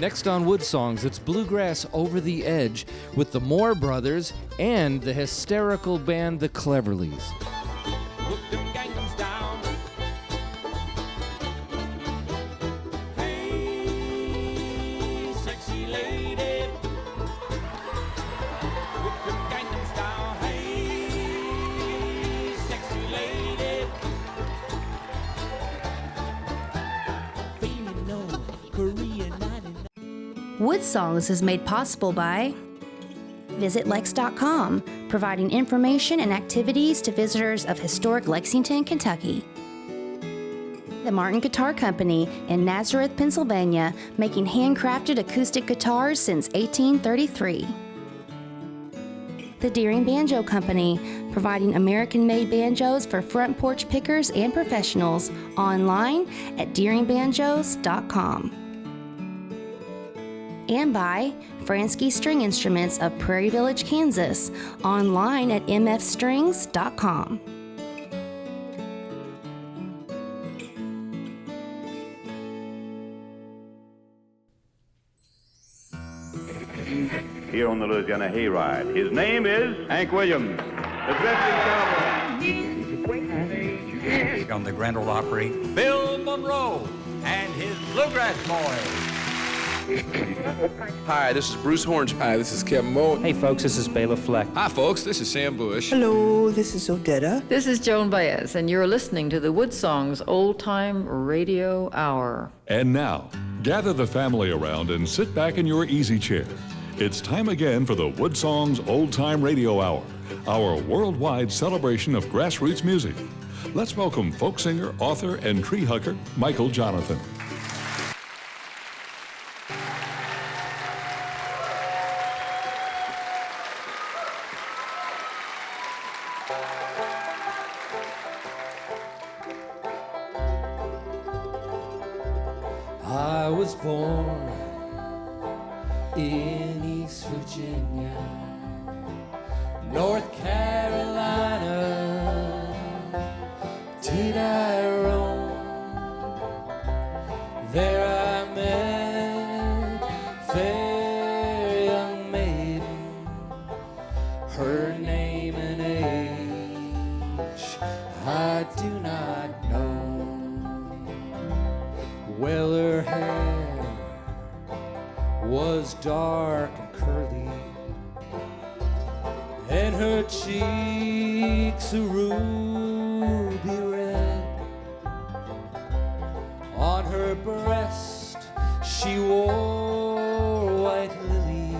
Next on WoodSongs, it's Bluegrass Over the Edge with the Moore Brothers and the hysterical band the Cleverleys. WoodSongs is made possible by Visit Lex.com, providing information and activities to visitors of historic Lexington, Kentucky. The Martin Guitar Company in Nazareth, Pennsylvania, making handcrafted acoustic guitars since 1833. The Deering Banjo Company, providing American-made banjos for front porch pickers and professionals, online at deeringbanjos.com. And by Fransky String Instruments of Prairie Village, Kansas, online at mfstrings.com. Here on the Louisiana Hayride, his name is Hank Williams, the drifting cowboy. On the Grand Ole Opry, Bill Monroe and his Bluegrass Boys. Hi, this is Bruce Hornsby. Hi, this is Kevin Moe. Hey folks, this is Bela Fleck. Hi folks, this is Sam Bush. Hello, this is Odetta. This is Joan Baez, and you're listening to the WoodSongs Old Time Radio Hour. And now, gather the family around and sit back in your easy chair. It's time again for the WoodSongs Old Time Radio Hour, our worldwide celebration of grassroots music. Let's welcome folk singer, author, and tree hugger, Michael Jonathan. I was born in East Virginia, North Carolina, did I roam? There I met fair young maiden, her name and age I do not know. Well, her hair was dark and curly, and her cheeks a ruby red. On her breast she wore white lilies,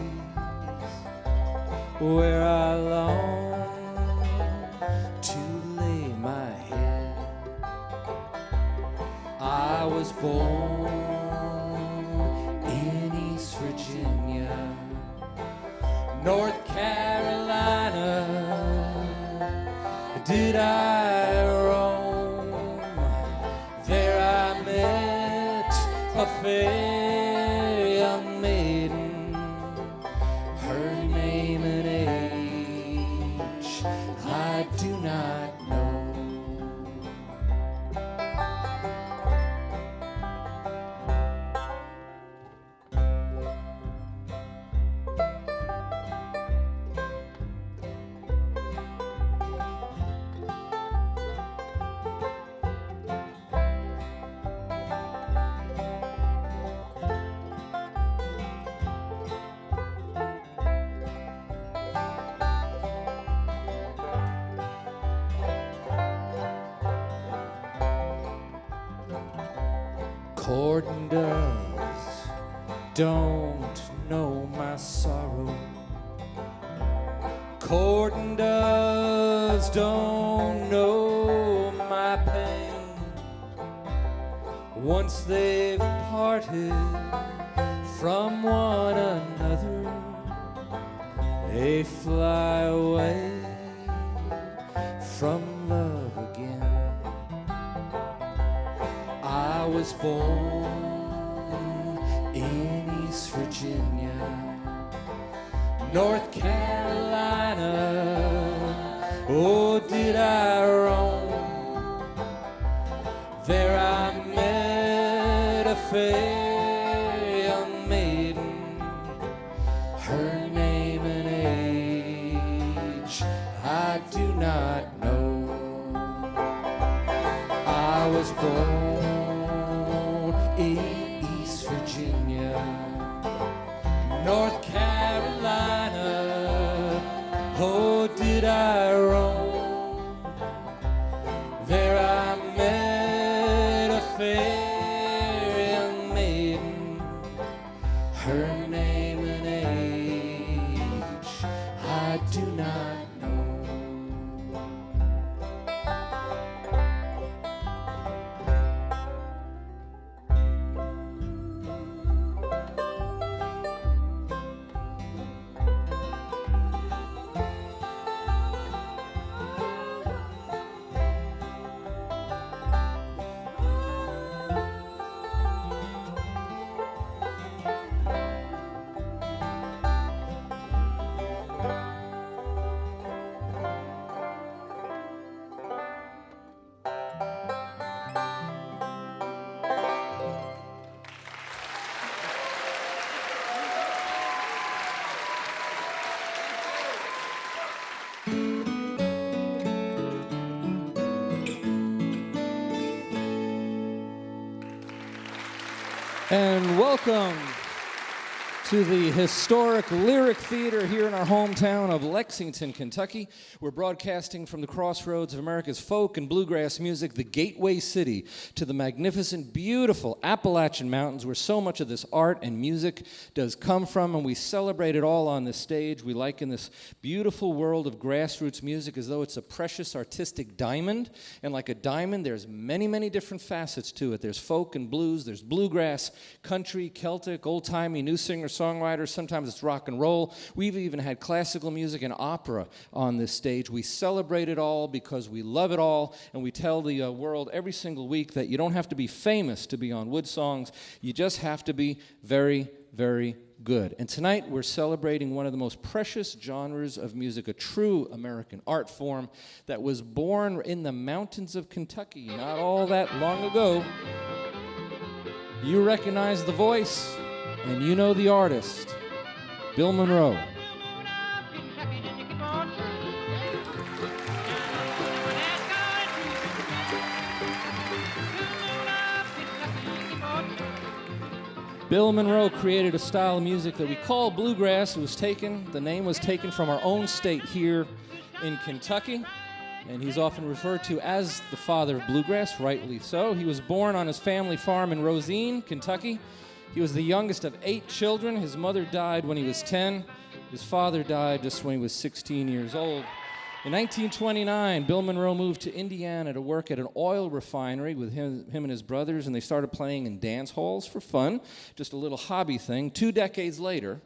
where I long to lay my head. I was born in East Virginia, North Carolina, did I roam? There I met a fair young maiden, her name and age I do not know. Court and doves don't know my sorrow. Court and doves don't know my pain. Once they've parted from one another, they fly away from love again. I was born in East Virginia, North Carolina, oh, did I roam? There I met a fair young maiden, Her name and age I do not know. And welcome to the historic Lyric Theater here in our hometown of Lexington, Kentucky. We're broadcasting from the crossroads of America's folk and bluegrass music, the gateway city to the magnificent, beautiful Appalachian Mountains, where so much of this art and music does come from, and we celebrate it all on this stage. We liken this beautiful world of grassroots music as though it's a precious artistic diamond, and like a diamond, there's many, many different facets to it. There's folk and blues, there's bluegrass, country, Celtic, old-timey, new singer-songwriters, sometimes it's rock and roll. We've even had classical music and opera on this stage. We celebrate it all because we love it all, and we tell the world every single week that you don't have to be famous to be on WoodSongs. You just have to be very, very good. And tonight we're celebrating one of the most precious genres of music, a true American art form that was born in the mountains of Kentucky not all that long ago. You recognize the voice, and you know the artist, Bill Monroe. Bill Monroe created a style of music that we call bluegrass. The name was taken from our own state here in Kentucky, and he's often referred to as the father of bluegrass, rightly so. He was born on his family farm in Rosine, Kentucky. He was the youngest of 8 children. His mother died when he was 10. His father died just when he was 16 years old. In 1929, Bill Monroe moved to Indiana to work at an oil refinery with him and his brothers, and they started playing in dance halls for fun, just a little hobby thing. 2 decades later,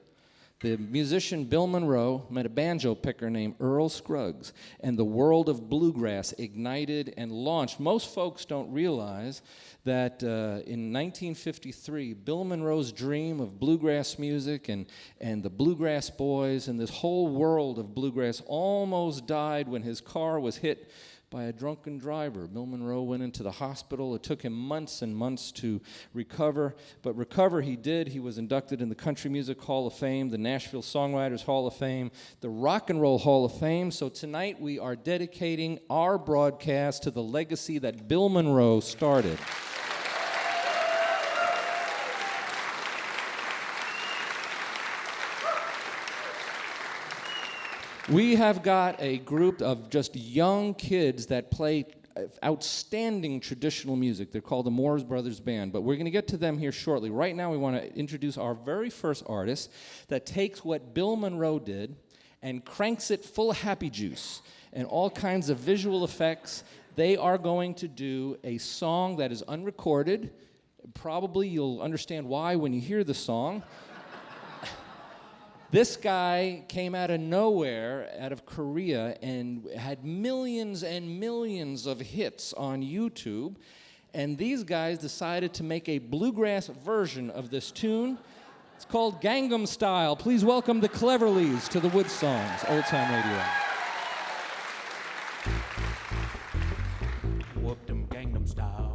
the musician Bill Monroe met a banjo picker named Earl Scruggs, and the world of bluegrass ignited and launched. Most folks don't realize that in 1953, Bill Monroe's dream of bluegrass music and the Bluegrass Boys and this whole world of bluegrass almost died when his car was hit by a drunken driver. Bill Monroe went into the hospital. It took him months and months to recover, but recover he did. He was inducted in the Country Music Hall of Fame, the Nashville Songwriters Hall of Fame, the Rock and Roll Hall of Fame. So tonight we are dedicating our broadcast to the legacy that Bill Monroe started. We have got a group of just young kids that play outstanding traditional music. They're called the Moores Brothers Band, but we're going to get to them here shortly. Right now, we want to introduce our very first artist that takes what Bill Monroe did and cranks it full of happy juice and all kinds of visual effects. They are going to do a song that is unrecorded. Probably you'll understand why when you hear the song. This guy came out of nowhere, out of Korea, and had millions and millions of hits on YouTube. And these guys decided to make a bluegrass version of this tune. It's called Gangnam Style. Please welcome the Cleverleys to the WoodSongs, Old Time Radio. Whoop them Gangnam Style.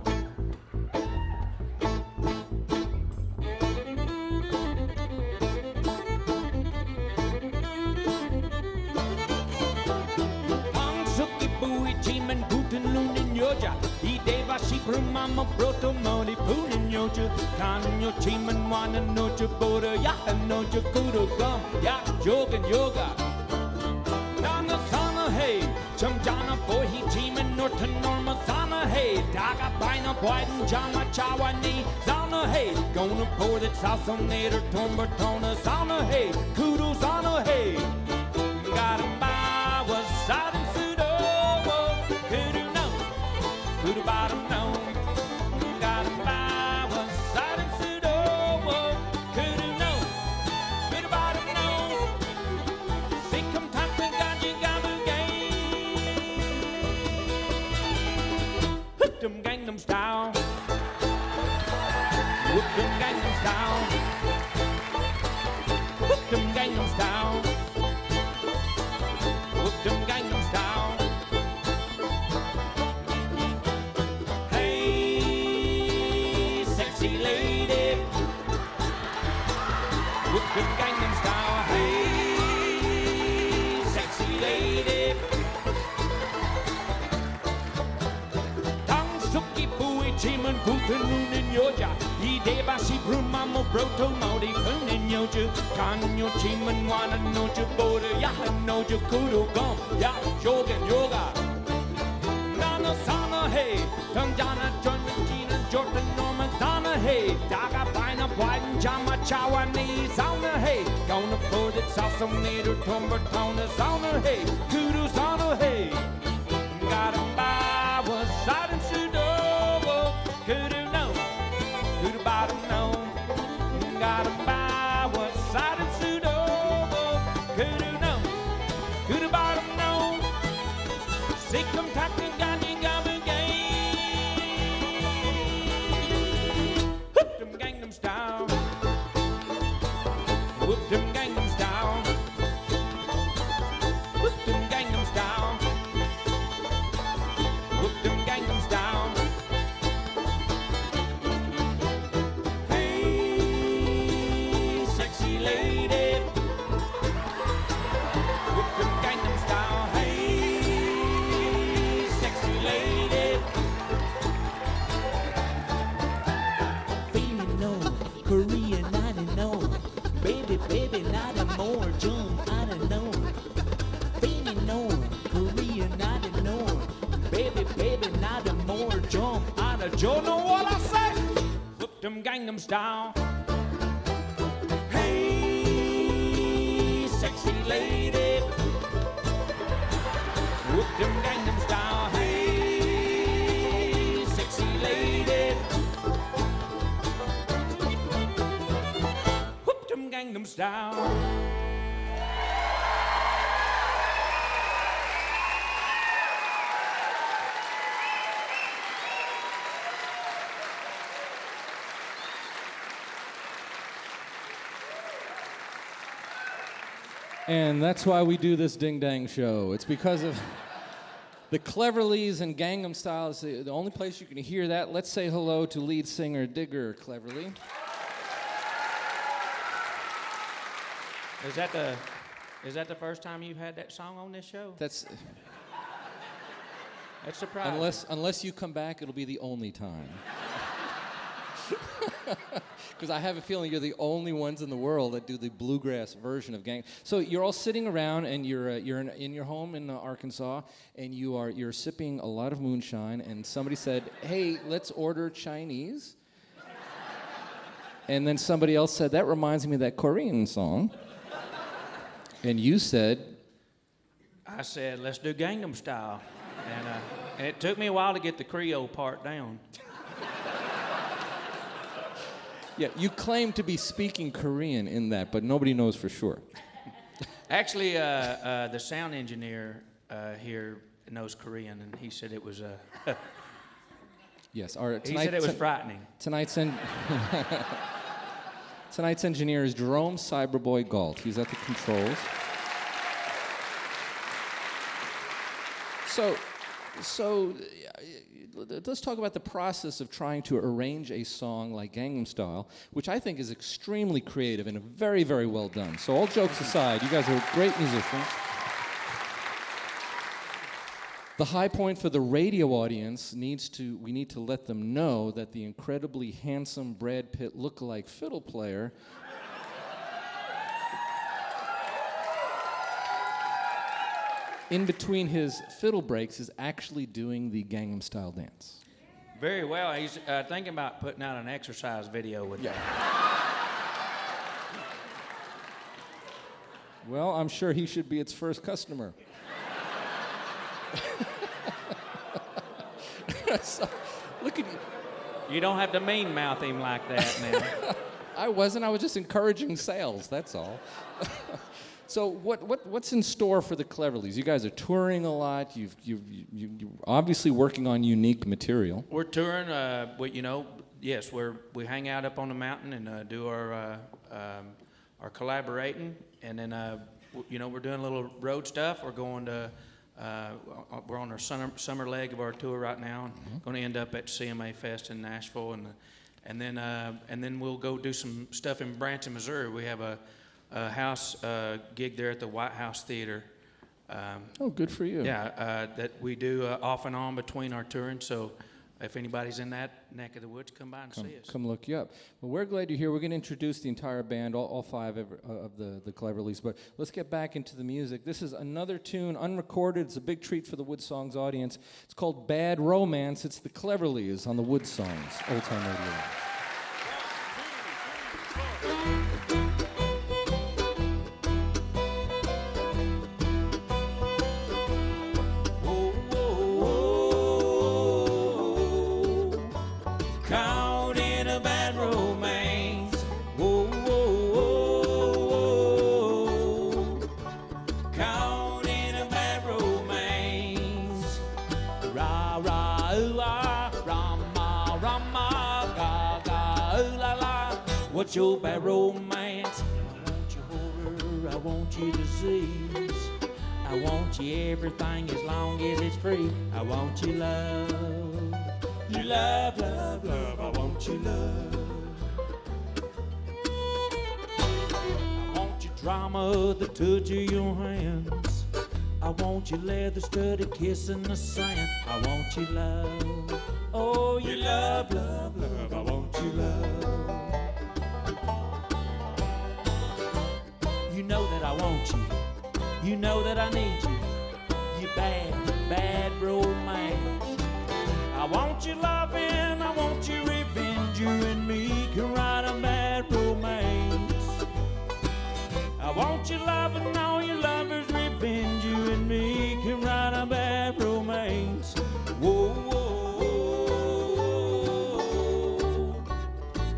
Mama broto moni punin yoju kan yo chiman wana no chukura ya no chukuru gum ya jogan yoga nana sana hey cham jana boy he chiman Norton, Norma, Zana, hey, Daga, Bina, Biden, Jama, Chawani, Zana, hey, gonna pour that sauce on Nader, Tombertona, Zana, hey, Kudu, Zana, hey, gotta buy was side and pseudo, Kudu, no, Kudu, bottom, no, gotta buy was side and pseudo, Kudu, no, Kudu, bottom, no, see, come time to God, you got to Whip them Gangnam Style. Whip them Gangnam Style. Whip them Gangnam Style. Whip them Gangnam Style. Hey, sexy lady. Whip them Gangnam Style. Hey, sexy lady. Chiman Putin in Yoja, Ideba si Brumamo Broto Modi Pun in Yoja, Kanyo Chiman Wana Noja Boda, Yaha Noja Kudo Gum, Ya Yoga, Nana Sana Hey, Tanjana Jordan Gina Jordan Norman Dana Hey, Daga Bina Biden Jama Chawani Zauna Hey, gonna put it Salsa Nader Tombertona Zauna Hey, Kudu Zana Hey, gotta buy was side and pseudo. Kudu no, kudu bottom no, gotta buy what's side and pseudo. Kudu no, kudu bottom no, sick them tacking gani gabu game. Whoop them Gangnam Style, whoop them Gangnam Style, whoop them Gangnam Style, whoop them Gangnam Style. Korean, I don't know. Baby, not a more jump, I don't know. Baby, no, Korean, I don't know. Baby, not a more jump, I don't know what I say. Whoop them Gangnam Style. Hey, sexy lady. Whoop them Gangnam Style. Hey, sexy lady. Gangnam Style. And that's why we do this Ding Dang show. It's because of the Cleverleys and Gangnam Style is the only place you can hear that. Let's say hello to lead singer Digger Cleverly. Is that the first time you've had that song on this show? That's surprising. Unless you come back, it'll be the only time. Because I have a feeling you're the only ones in the world that do the bluegrass version of Gang. So you're all sitting around and you're in your home in Arkansas and you're sipping a lot of moonshine and somebody said, "Hey, let's order Chinese." And then somebody else said, "That reminds me of that Korean song." And you said? I said, "Let's do Gangnam Style." And it took me a while to get the Creole part down. Yeah, you claim to be speaking Korean in that, but nobody knows for sure. Actually, the sound engineer here knows Korean, and he said it was... Yes, he said it was frightening. Tonight's engineer is Jerome Cyberboy Galt. He's at the controls. So let's talk about the process of trying to arrange a song like Gangnam Style, which I think is extremely creative and very, very well done. So all jokes aside, you guys are great musicians. The high point for the radio audience we need to let them know that the incredibly handsome Brad Pitt lookalike fiddle player in between his fiddle breaks, is actually doing the Gangnam Style dance. Very well. He's thinking about putting out an exercise video with that. Well, I'm sure he should be its first customer. So, look at you. You don't have to mean mouth him like that now. I wasn't. I was just encouraging sales. That's all. So what's in store for the Cleverleys? You guys are touring a lot. You're obviously working on unique material. We're touring. Yes, we hang out up on the mountain and do our collaborating, and then we're doing a little road stuff. We're going to. We're on our summer leg of our tour right now, and going to end up at CMA Fest in Nashville, and then we'll go do some stuff in Branson, Missouri. We have a house gig there at the White House Theater. Oh, good for you. Yeah, that we do off and on between our touring. So if anybody's in that neck of the woods, come by and see us. Come look you up. Well, we're glad you're here. We're going to introduce the entire band, all five of the Cleverleys. But let's get back into the music. This is another tune, unrecorded. It's a big treat for the WoodSongs audience. It's called Bad Romance. It's the Cleverleys on the WoodSongs Old Time Radio. What's your bad romance? I want your horror, I want your disease. I want you everything as long as it's free. I want your love, your love, love, love. I want your love. I want your drama, the touch of your hands. I want your leather studded kiss in the sand. I want your love, oh your love, love, love. I want your love. You know that I want you. You know that I need you. You bad, bad romance. I want your loving, I want your revenge. You and me can write a bad romance. I want your loving, all your lovers' revenge. You and me can write a bad romance. Whoa, whoa, whoa.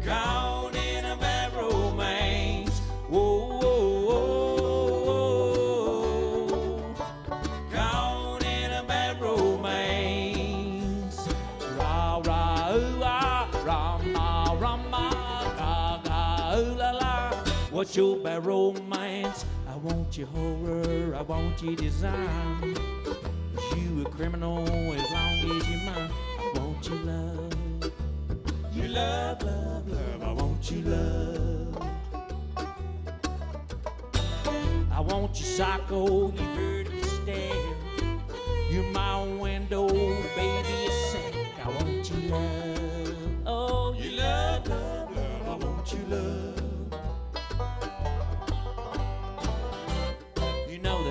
Caught in a bad romance. Whoa. What's your bad romance? I want your horror, I want your design. You a criminal as long as you're mine. I want your love, your love, love, love. I want your love. I want your psycho, you dirty stare. You're my window, baby, a sec. I want your love, oh your love, love, love. I want your love.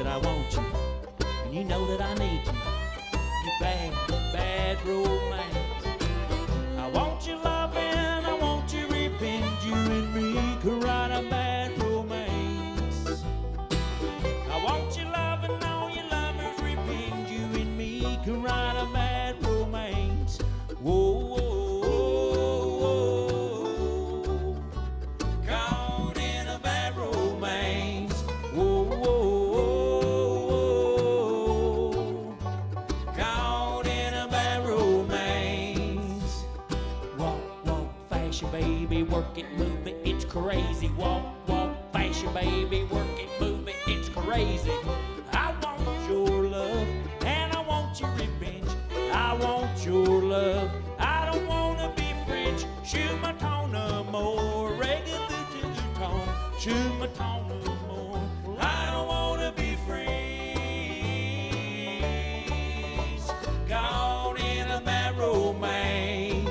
I want you, and you know that I need you. You bad, bad romance. I want your loving, I want your revenge. You and me can write a bad romance. I want your loving, all your lovers' revenge. You and me can write a bad romance. Whoa, whoa, whoa, whoa. Caught in a bad romance. Whoa, whoa. Baby, work it, move it, it's crazy. Walk, walk, fashion, baby, work it, move it, it's crazy. I want your love, and I want your revenge. I want your love, I don't want to be French. Shoot my tone no more, regular to your tone. Shoot my tone no more, I don't want to be French. Gone in a bad romance.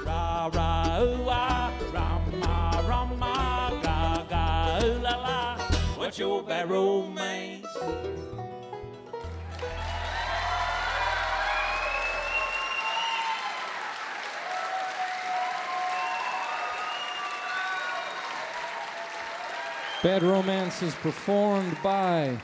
Ra ra ooh ah, rama rama ga ga ooh la la. What's your bad romance? Bad Romance is performed by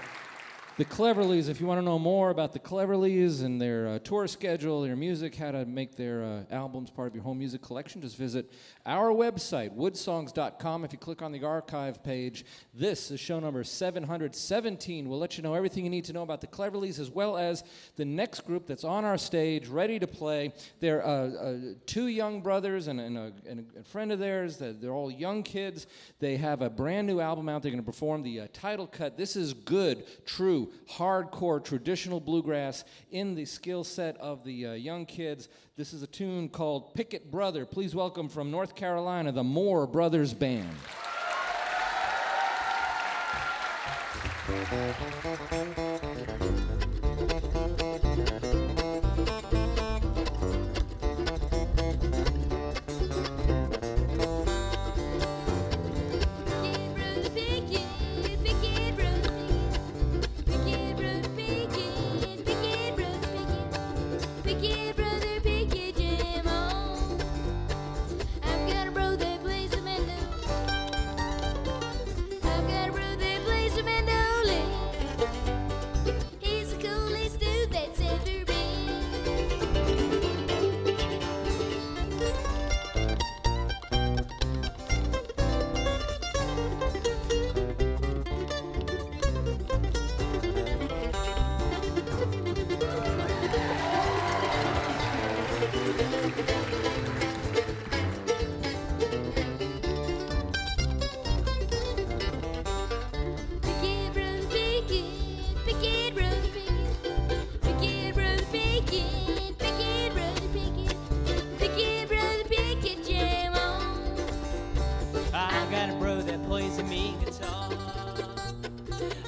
the Cleverleys. If you want to know more about the Cleverleys and their tour schedule, their music, how to make their albums part of your home music collection, just visit our website, WoodSongs.com. If you click on the archive page, this is show number 717. We'll let you know everything you need to know about the Cleverleys, as well as the next group that's on our stage, ready to play. They're two young brothers and a friend of theirs. They're all young kids. They have a brand new album out. They're going to perform the title cut. This is good, true, hardcore, traditional bluegrass in the skill set of the young kids. This is a tune called Pick It Brother. Please welcome from North Carolina, the Moore Brothers Band.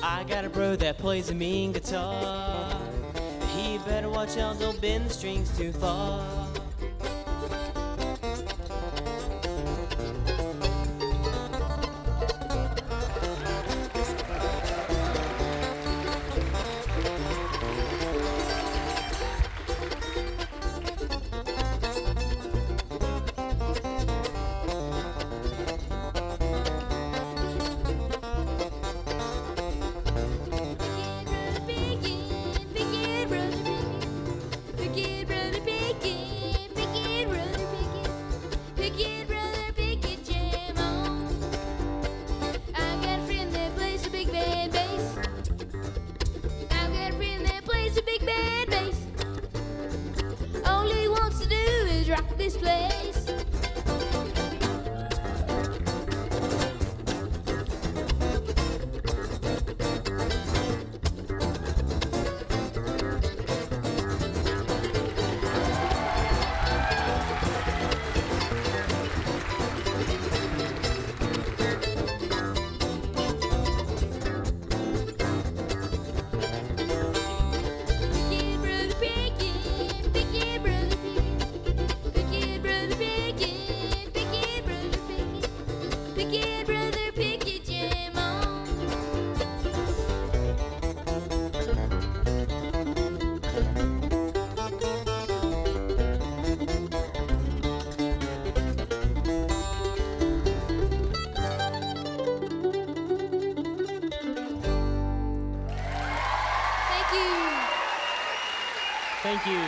I got a bro that plays a mean guitar. He better watch out, don't bend the strings too far. This place. Thank you.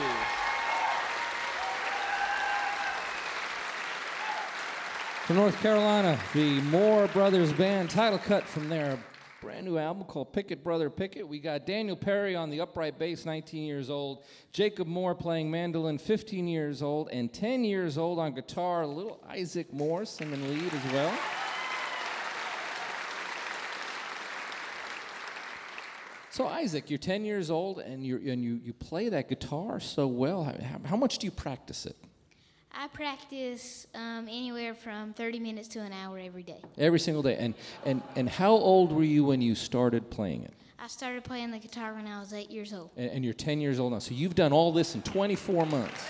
From North Carolina, the Moore Brothers Band, title cut from their brand new album called Pick It, Brother, Pick It. We got Daniel Perry on the upright bass, 19 years old. Jacob Moore playing mandolin, 15 years old. And 10 years old on guitar, little Isaac Moore singing lead as well. So Isaac, you're 10 years old and you play that guitar so well. How much do you practice it? I practice anywhere from 30 minutes to an hour every day. Every single day. And how old were you when you started playing it? I started playing the guitar when I was 8 years old. And you're 10 years old now. So you've done all this in 24 months.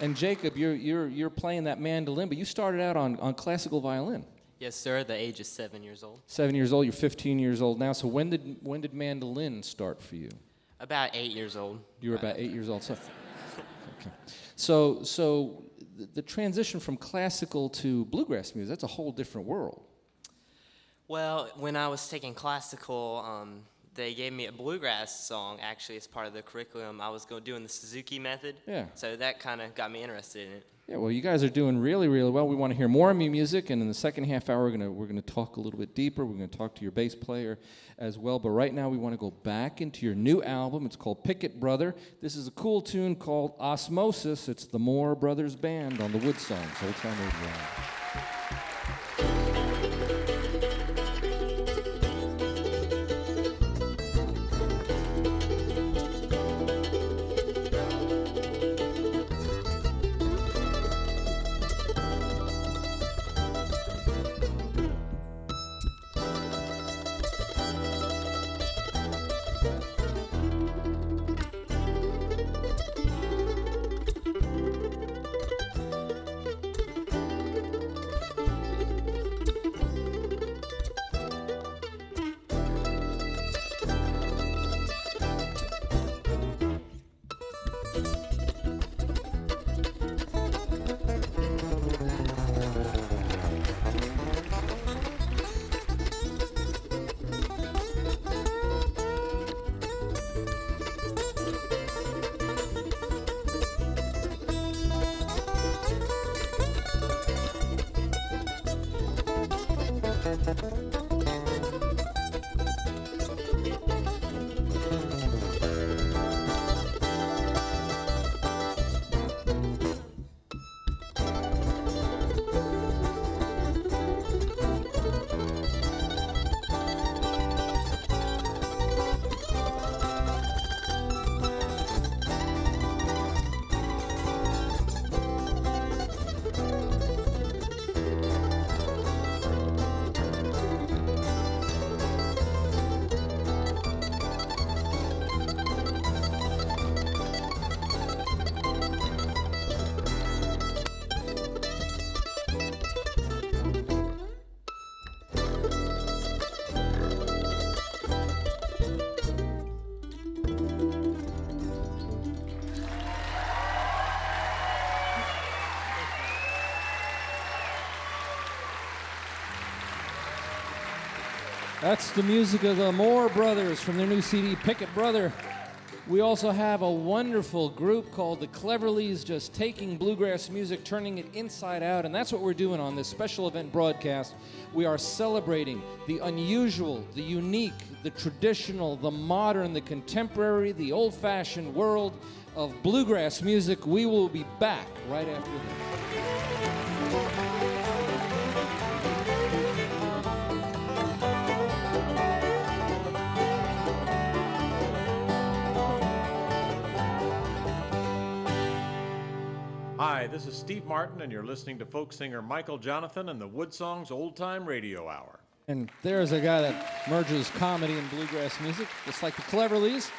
And Jacob, you're playing that mandolin, but you started out on classical violin. Yes, sir. The age is 7 years old. 7 years old. You're 15 years old now. So when did mandolin start for you? About 8 years old. You were about 8 years old. So, okay. So the transition from classical to bluegrass music, that's a whole different world. Well, when I was taking classical, they gave me a bluegrass song, actually, as part of the curriculum. I was doing the Suzuki method. Yeah. So that kind of got me interested in it. Yeah, well, you guys are doing really, really well. We want to hear more of your music, and in the second half hour, we're gonna talk a little bit deeper. We're going to talk to your bass player as well. But right now, we want to go back into your new album. It's called Pick It Brother. This is a cool tune called Osmosis. It's the Moore Brothers Band on the WoodSongs, Old Time Radio. That's the music of the Moore Brothers from their new CD, Pick It Brother. We also have a wonderful group called the Cleverleys, just taking bluegrass music, turning it inside out, and that's what we're doing on this special event broadcast. We are celebrating the unusual, the unique, the traditional, the modern, the contemporary, the old-fashioned world of bluegrass music. We will be back right after this. Hi, this is Steve Martin, and you're listening to folk singer Michael Jonathan and the WoodSongs Old Time Radio Hour. And there's a guy that merges comedy and bluegrass music, just like the Cleverleys.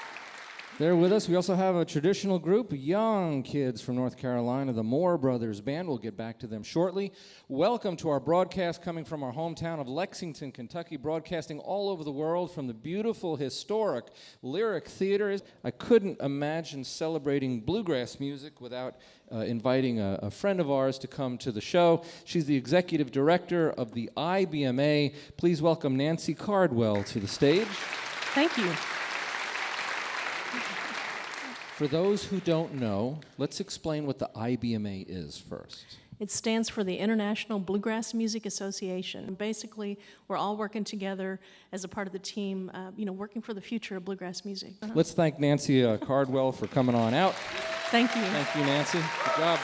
They're with us. We also have a traditional group, young kids from North Carolina, the Moore Brothers Band. We'll get back to them shortly. Welcome to our broadcast coming from our hometown of Lexington, Kentucky, broadcasting all over the world from the beautiful, historic Lyric Theater. I couldn't imagine celebrating bluegrass music without inviting a friend of ours to come to the show. She's the executive director of the IBMA. Please welcome Nancy Cardwell to the stage. Thank you. For those who don't know, let's explain what the IBMA is first. It stands for the International Bluegrass Music Association. Basically, we're all working together as a part of the team, working for the future of bluegrass music. Let's thank Nancy Cardwell for coming on out. Thank you. Thank you, Nancy. Good job.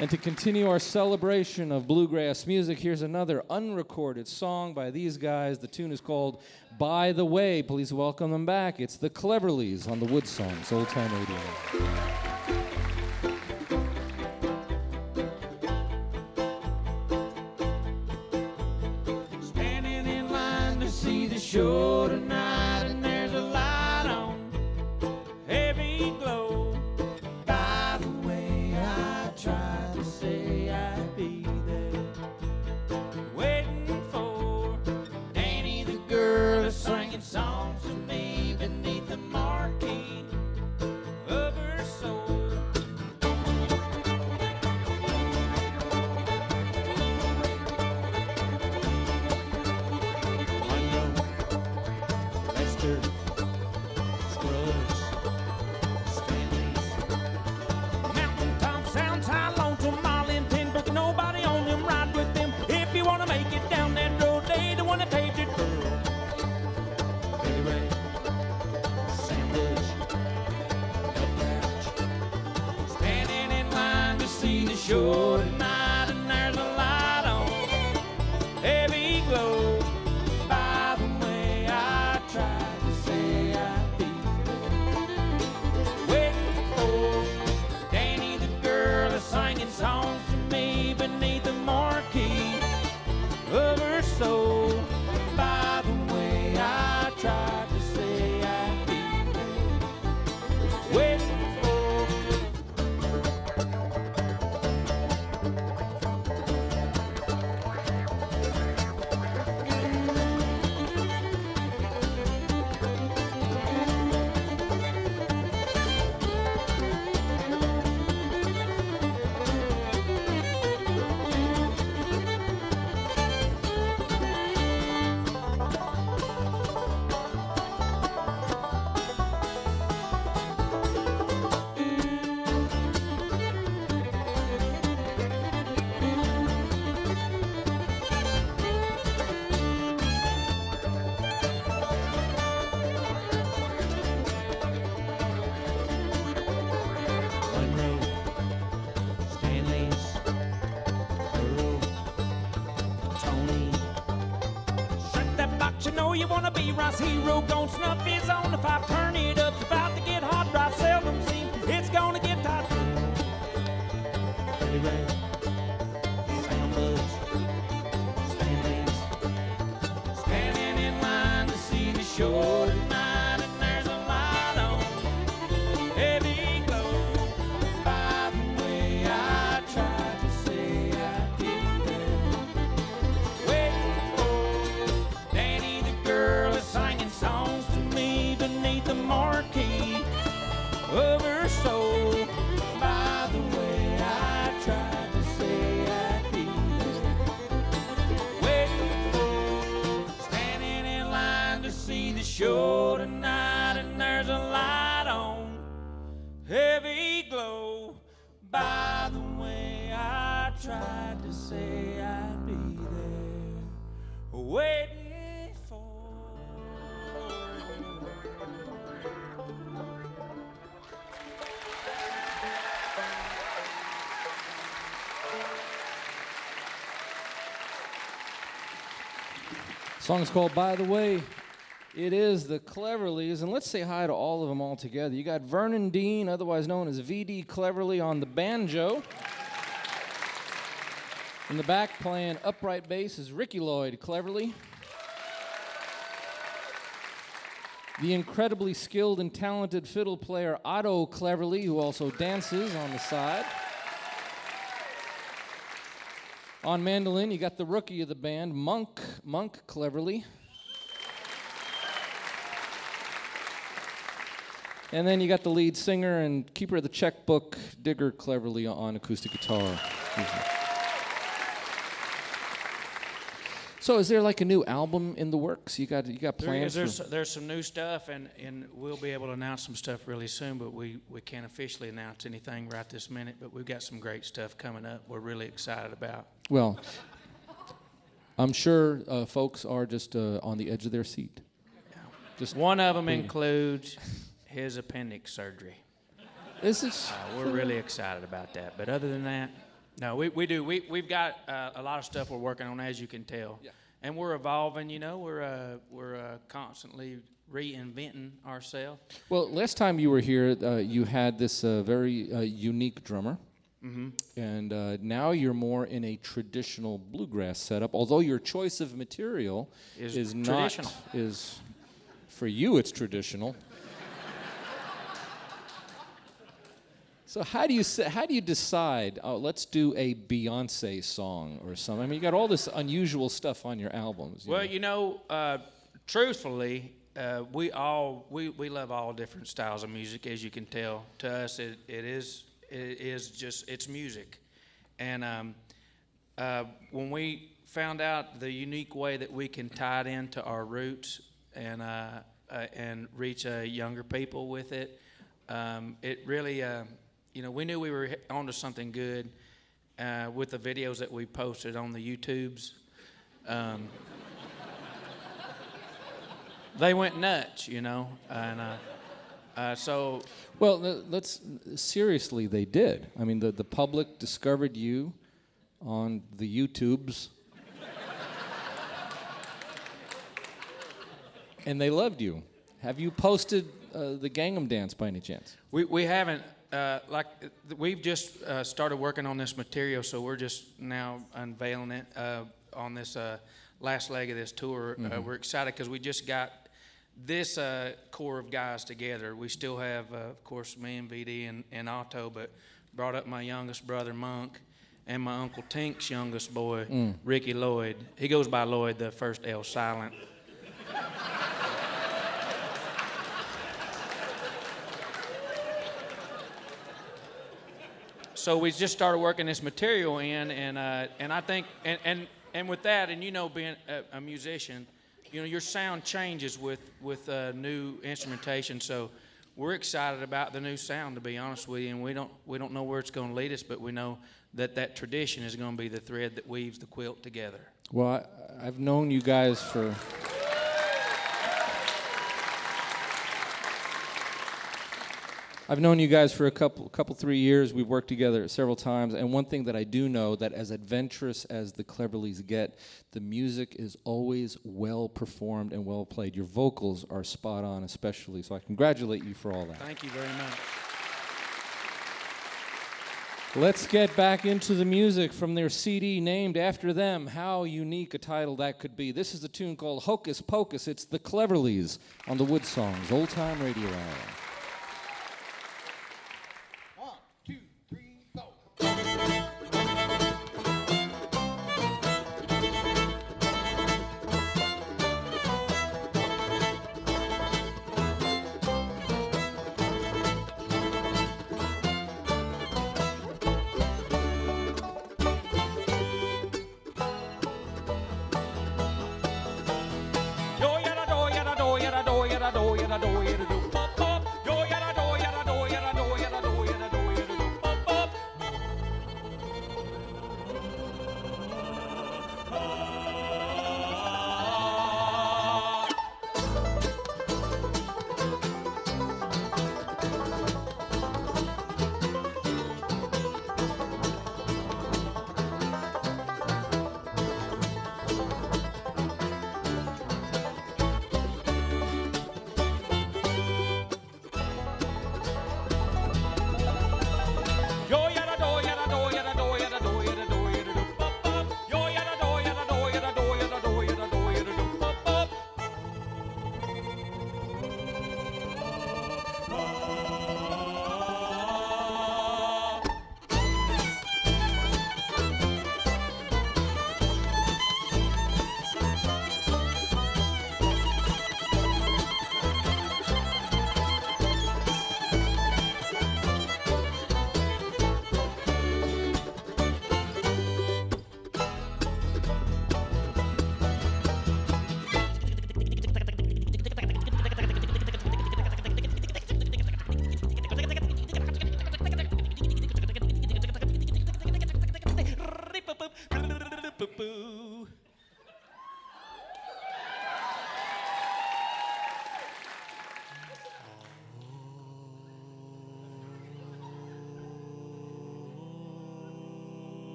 And to continue our celebration of bluegrass music, here's another unrecorded song by these guys. The tune is called By the Way. Please welcome them back. It's the Cleverleys on the WoodSongs, Old Time Radio. Standing in line to see the show tonight, and there's a light on, heavy glow. By the way, I tried to say I'd be there, waiting for Danny the girl is singing songs to me beneath the marquee of her soul. shore tonight, and there's a light on, heavy glow. By the way, I tried to say I'd be waiting for Danny, the girl is singing songs to me beneath the marquee of her soul. By the way, I tried to say I'd be waiting for. You know you wanna be Ross Hero, gon' snuff his on. If I turn it up, it's about to get hot. Right, seldom seen, it's gonna get hot. Billy Ray, Sam Bush, Stanley's, standing in line to see the show tonight, and there's a light on, heavy glow. By the way, I tried to say I'd be there, waiting for Danny, the girl is singing songs to me beneath the marquee of her soul. By the way, I tried to say I'd be there, waiting for, standing in line to see the show tonight, and there's a light on, heavy glow. By the way, I tried to say I'd be there, waiting for. Song's called By the Way. It is the Cleverleys, and let's say hi to all of them all together. You got Vernon Dean, otherwise known as V.D. Cleverly, on the banjo. In the back, playing upright bass, is Ricky Lloyd Cleverly. The incredibly skilled and talented fiddle player Otto Cleverly, who also dances on the side. On mandolin, you got the rookie of the band, Monk Cleverly. And then you got the lead singer and keeper of the checkbook, Digger Cleverly, on acoustic guitar. So is there like a new album in the works? You got plans? There's some new stuff, and we'll be able to announce some stuff really soon, but we can't officially announce anything right this minute, but we've got some great stuff coming up we're really excited about. Well, I'm sure folks are just on the edge of their seat. Just one of them includes his appendix surgery. Is it? We're really excited about that. But other than that, no, we do. We've got a lot of stuff we're working on, as you can tell. Yeah. And we're evolving, you know. We're constantly reinventing ourselves. Well, last time you were here, you had this very unique drummer. Mm-hmm. And now you're more in a traditional bluegrass setup, although your choice of material is not traditional. For you it's traditional. So how do you decide? Oh, let's do a Beyonce song or something. I mean, you got all this unusual stuff on your albums. Well, you know, truthfully, we love all different styles of music, as you can tell. To us, it is just, it's music. And when we found out the unique way that we can tie it into our roots and reach younger people with it, it really, you know, we knew we were onto something good with the videos that we posted on the YouTubes. They went nuts, you know, and Well, let's seriously, they did. I mean, the public discovered you on the YouTubes, and they loved you. Have you posted the Gangnam Dance by any chance? We haven't. We've just started working on this material, so we're just now unveiling it on this last leg of this tour. We're excited because we just got this core of guys together. We still have, of course, me and VD and Otto, but brought up my youngest brother, Monk, and my Uncle Tink's youngest boy, Ricky Lloyd. He goes by Lloyd, the first L silent. So we just started working this material in, and I think, and with that, and being a musician, your sound changes with new instrumentation. So we're excited about the new sound, to be honest with you, and we don't know where it's going to lead us, but we know that tradition is going to be the thread that weaves the quilt together. Well, I've known you guys for... I've known you guys for a couple, 3 years. We've worked together several times, and one thing that I do know, that as adventurous as the Cleverleys get, the music is always well performed and well played. Your vocals are spot on, especially, so I congratulate you for all that. Thank you very much. Let's get back into the music from their CD named after them. How unique a title that could be. This is a tune called Hocus Pocus. It's the Cleverleys on the WoodSongs Old Time Radio Hour.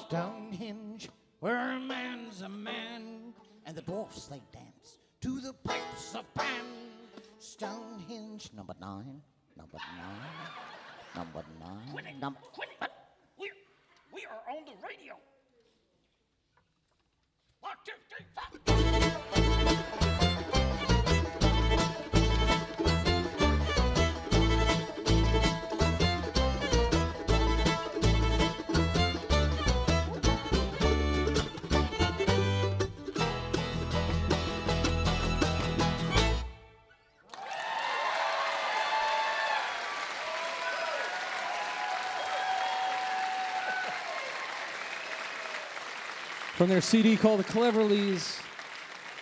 Stonehenge, where a man's a man, and the dwarfs they dance to the pipes of Pan. Stonehenge, number 9, number 9, number 9. Quit it! Quit it! We are on the radio. 1, 2, 3, 4. From their CD called The Cleverleys,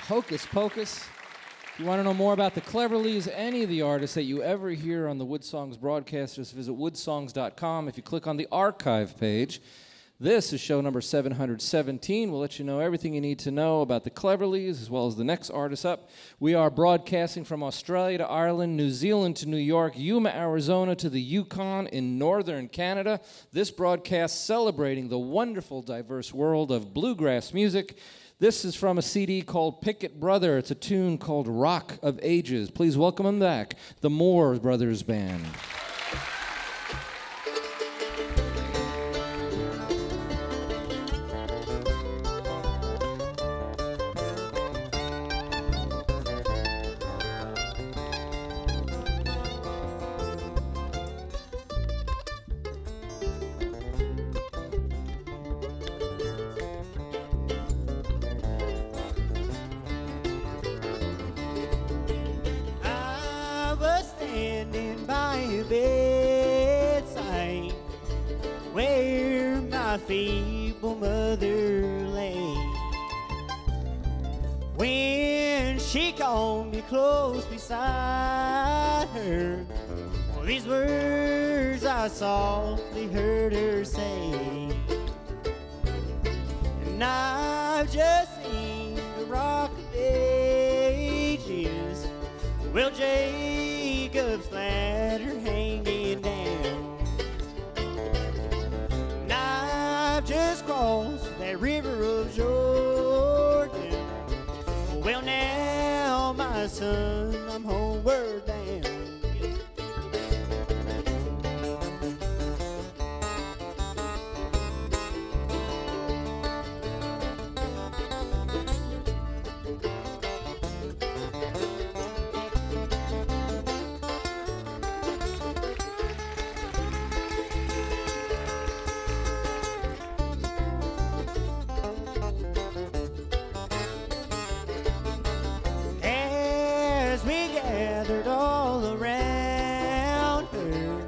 Hocus Pocus. If you want to know more about the Cleverleys, any of the artists that you ever hear on the WoodSongs broadcast, just visit woodsongs.com. If you click on the archive page, This is show number 717. We'll let you know everything you need to know about the Cleverleys as well as the next artist up. We are broadcasting from Australia to Ireland, New Zealand to New York, Yuma, Arizona to the Yukon in northern Canada. This broadcast celebrating the wonderful, diverse world of bluegrass music. This is from a CD called Pickett Brother. It's a tune called Rock of Ages. Please welcome them back, the Moore Brothers Band. Bedside where my feeble mother lay. When she called me close beside her, these words I softly heard her say. And I've just seen the Rock of Ages, well, Jacob's ladder hanging down. And I've just crossed that river of Jordan. Well, now, my son, I'm homeward bound. Gathered all around her,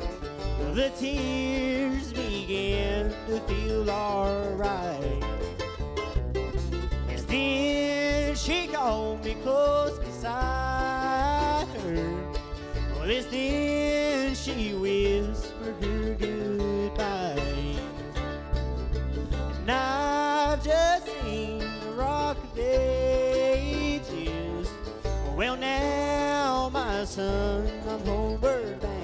the tears began to feel alright. As then she called me close beside her, as then she whispered her goodbye. And I've just seen the Rock of Ages, well, now, my son, I'm homeward bound.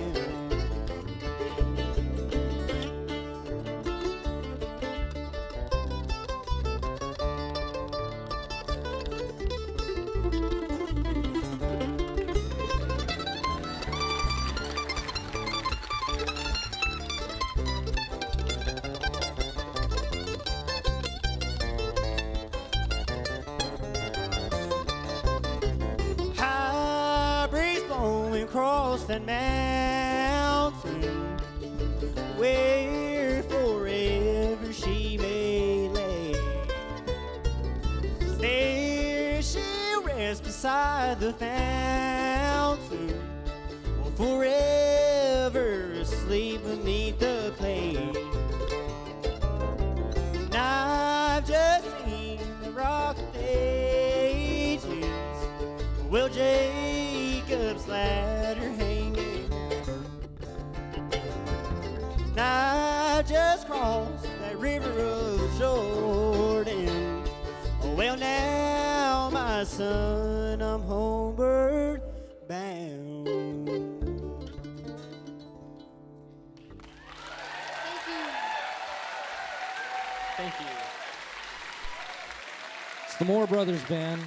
Across that mountain, where forever she may lay. There she'll rest beside the fountain, forever asleep beneath the clay. And I've just seen the Rock of Ages, well, Jacob's ladder hanging. And I just crossed that river of Jordan. Well, now, my son, I'm homeward bound. Thank you. It's the Moore Brothers Band.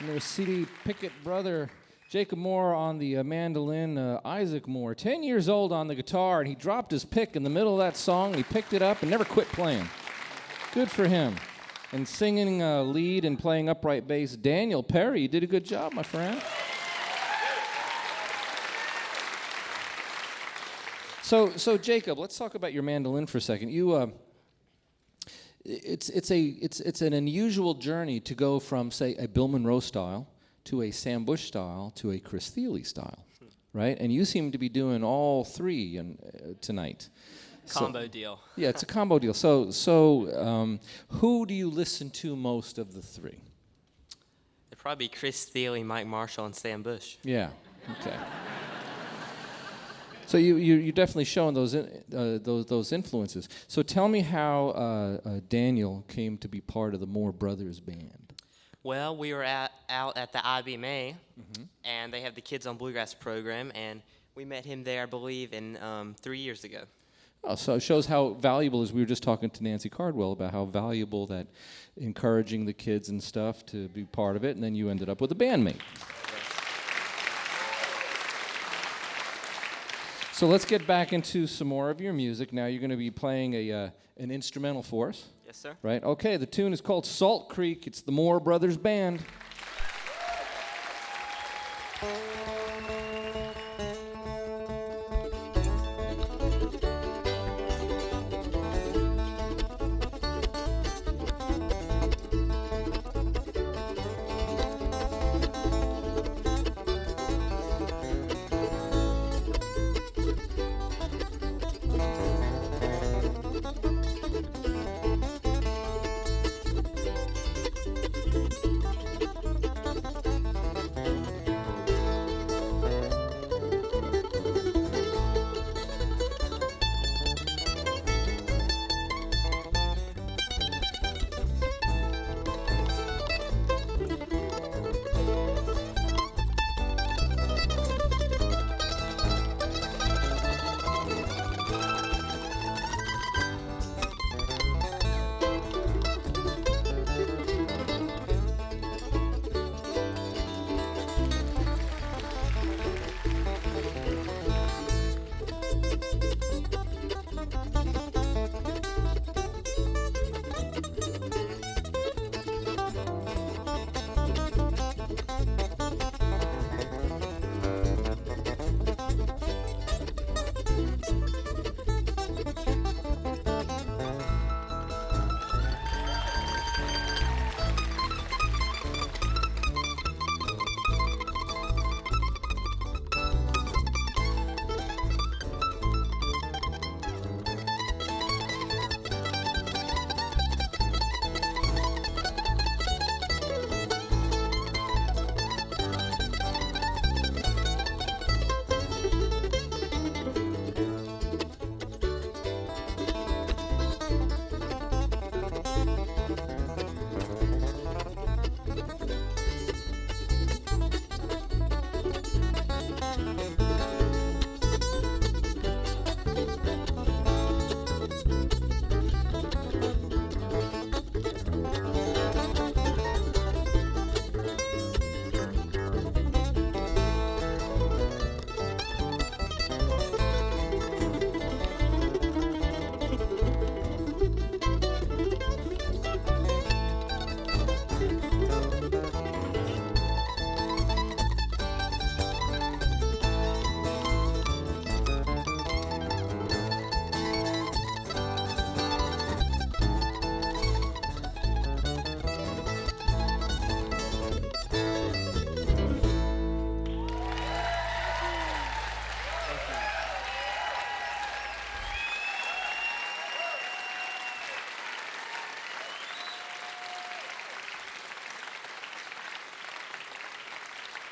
And there's CD Pickett Brother, Jacob Moore on the mandolin, Isaac Moore, 10 years old on the guitar, and he dropped his pick in the middle of that song, and he picked it up and never quit playing. Good for him. And singing lead and playing upright bass, Daniel Perry, you did a good job, my friend. So Jacob, let's talk about your mandolin for a second. You, it's an unusual journey to go from, say, a Bill Monroe style to a Sam Bush style to a Chris Thile style, right? And you seem to be doing all three tonight. Combo deal. Yeah, it's a combo deal. So who do you listen to most of the three? It'd probably be Chris Thile, Mike Marshall, and Sam Bush. Yeah. Okay. So you're definitely showing those influences. So tell me how Daniel came to be part of the Moore Brothers band. Well, we were out at the IBMA, and they have the Kids on Bluegrass program, and we met him there, I believe, in 3 years ago. Oh, so it shows how valuable, as we were just talking to Nancy Cardwell about how valuable that encouraging the kids and stuff to be part of it, and then you ended up with a bandmate. So let's get back into some more of your music. Now you're going to be playing an instrumental for us. Yes, sir. Right? Okay, the tune is called Salt Creek. It's the Moore Brothers Band.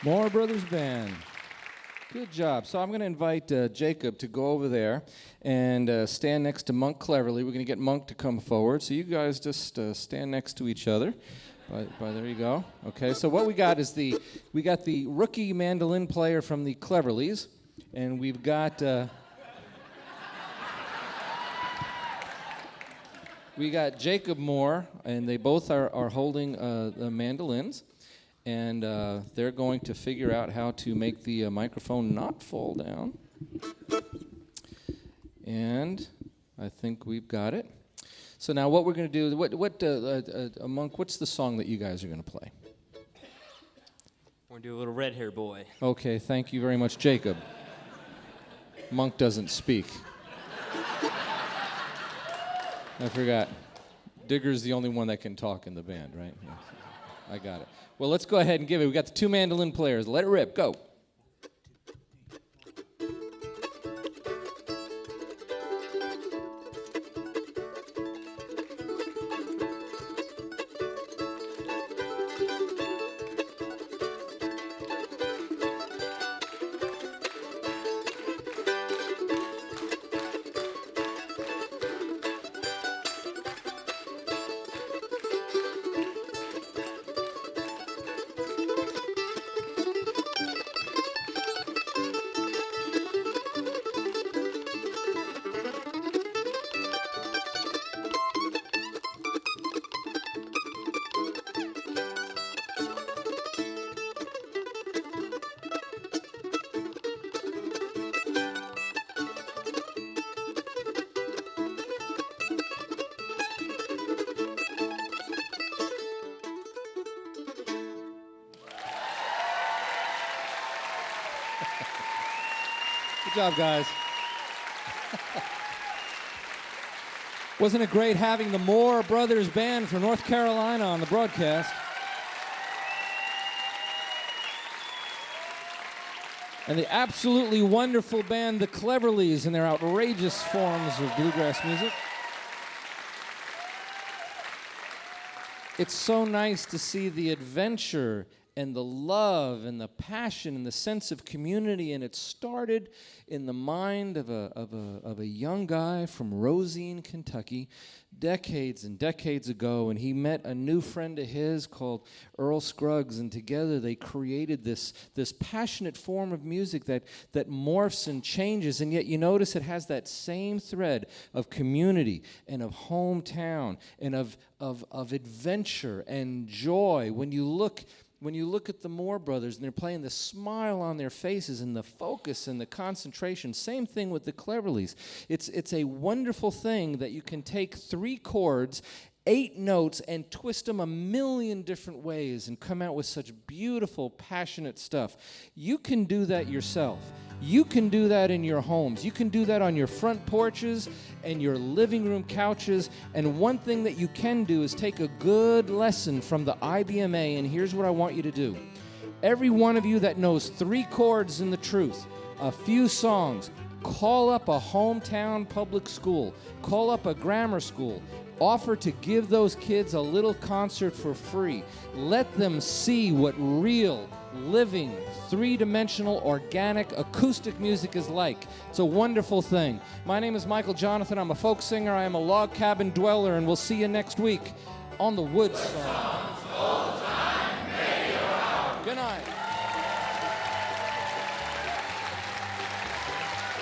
Moore Brothers Band. Good job. So I'm going to invite Jacob to go over there and stand next to Monk Cleverly. We're going to get Monk to come forward. So you guys just stand next to each other. There you go. Okay. So what we got is we got the rookie mandolin player from the Cleverleys, and we've got we got Jacob Moore, and they both are holding the mandolins. And they're going to figure out how to make the microphone not fall down. And I think we've got it. So now what we're going to do, Monk, what's the song that you guys are going to play? We're going to do a little red hair boy. Okay, thank you very much, Jacob. Monk doesn't speak. I forgot. Digger's the only one that can talk in the band, right? Yeah. I got it. Well, let's go ahead and give it. We got the two mandolin players. Let it rip. Go. Good job, guys. Wasn't it great having the Moore Brothers Band from North Carolina on the broadcast? And the absolutely wonderful band, the Cleverleys, and their outrageous forms of bluegrass music. It's so nice to see the adventure and the love and the passion and the sense of community, and it started in the mind of a young guy from Rosine, Kentucky, decades and decades ago, and he met a new friend of his called Earl Scruggs, and together they created this passionate form of music that morphs and changes, and yet you notice it has that same thread of community and of hometown and of adventure and joy. When you look at the Moore brothers and they're playing, the smile on their faces and the focus and the concentration, same thing with the Cleverleys. It's a wonderful thing that you can take 3 chords, 8 notes, and twist them a million different ways and come out with such beautiful, passionate stuff. You can do that yourself. You can do that in your homes. You can do that on your front porches and your living room couches. And one thing that you can do is take a good lesson from the IBMA, and here's what I want you to do. Every one of you that knows 3 chords in the truth, a few songs, call up a hometown public school, call up a grammar school, offer to give those kids a little concert for free. Let them see what real, living, 3-dimensional, organic, acoustic music is like. It's a wonderful thing. My name is Michael Jonathan. I'm a folk singer. I am a log cabin dweller, and we'll see you next week on the WoodSongs Old-Time Radio Hour. Good night.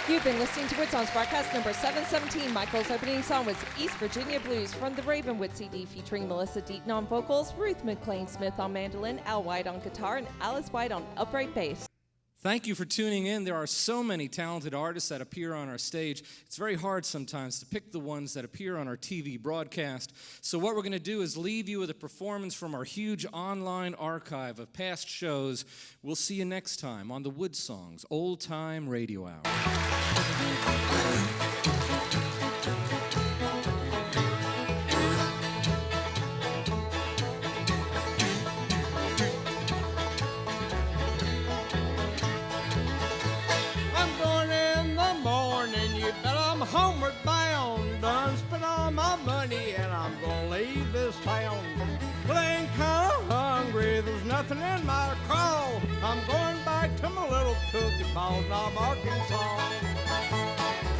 You've been listening to WoodSongs broadcast number 717. Michael's opening song was East Virginia Blues from the Ravenwood CD, featuring Melissa Deaton on vocals, Ruth McLean Smith on mandolin, Al White on guitar, and Alice White on upright bass. Thank you for tuning in. There are so many talented artists that appear on our stage. It's very hard sometimes to pick the ones that appear on our TV broadcast. So what we're going to do is leave you with a performance from our huge online archive of past shows. We'll see you next time on the WoodSongs Old Time Radio Hour. Homeward bound, done spent all my money and I'm gonna leave this town. Well, I ain't kinda hungry, there's nothing in my crawl. I'm going back to my little cookie ball, Knob, Arkansas.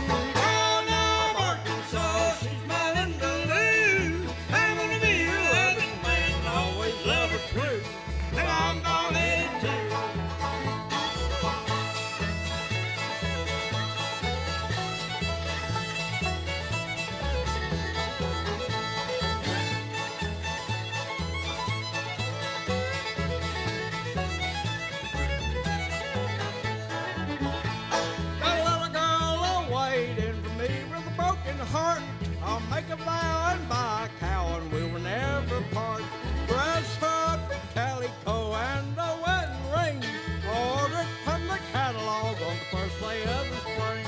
Oh, Knob, Arkansas, she's my Linda Lou. I'm gonna be a loving man and always love her true. And I'm gonna head to heart. I'll make a vow and buy a cow and we will never part. Dress her up in calico and a wedding ring. Order it from the catalog on the first day of the spring.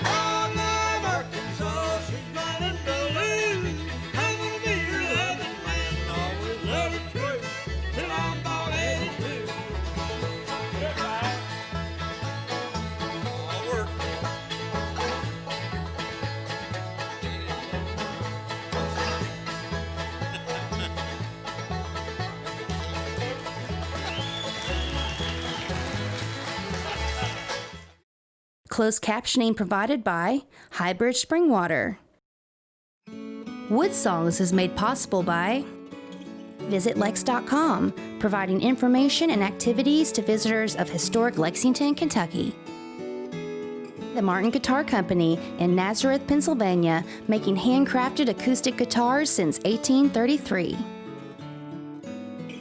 Oh, Knob, Arkansas, she's my Linda Lou. I'm gonna be your loving man and always love her true till I'm about 82. Goodbye. I'll work. Closed captioning provided by Highbridge Spring Water. WoodSongs is made possible by VisitLex.com, providing information and activities to visitors of historic Lexington, Kentucky. The Martin Guitar Company in Nazareth, Pennsylvania, making handcrafted acoustic guitars since 1833.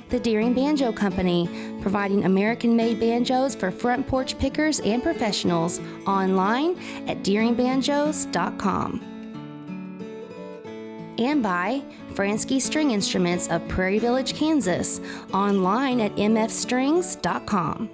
The Deering Banjo Company, providing American-made banjos for front porch pickers and professionals, online at deeringbanjos.com. And by Fransky String Instruments of Prairie Village, Kansas, online at mfstrings.com.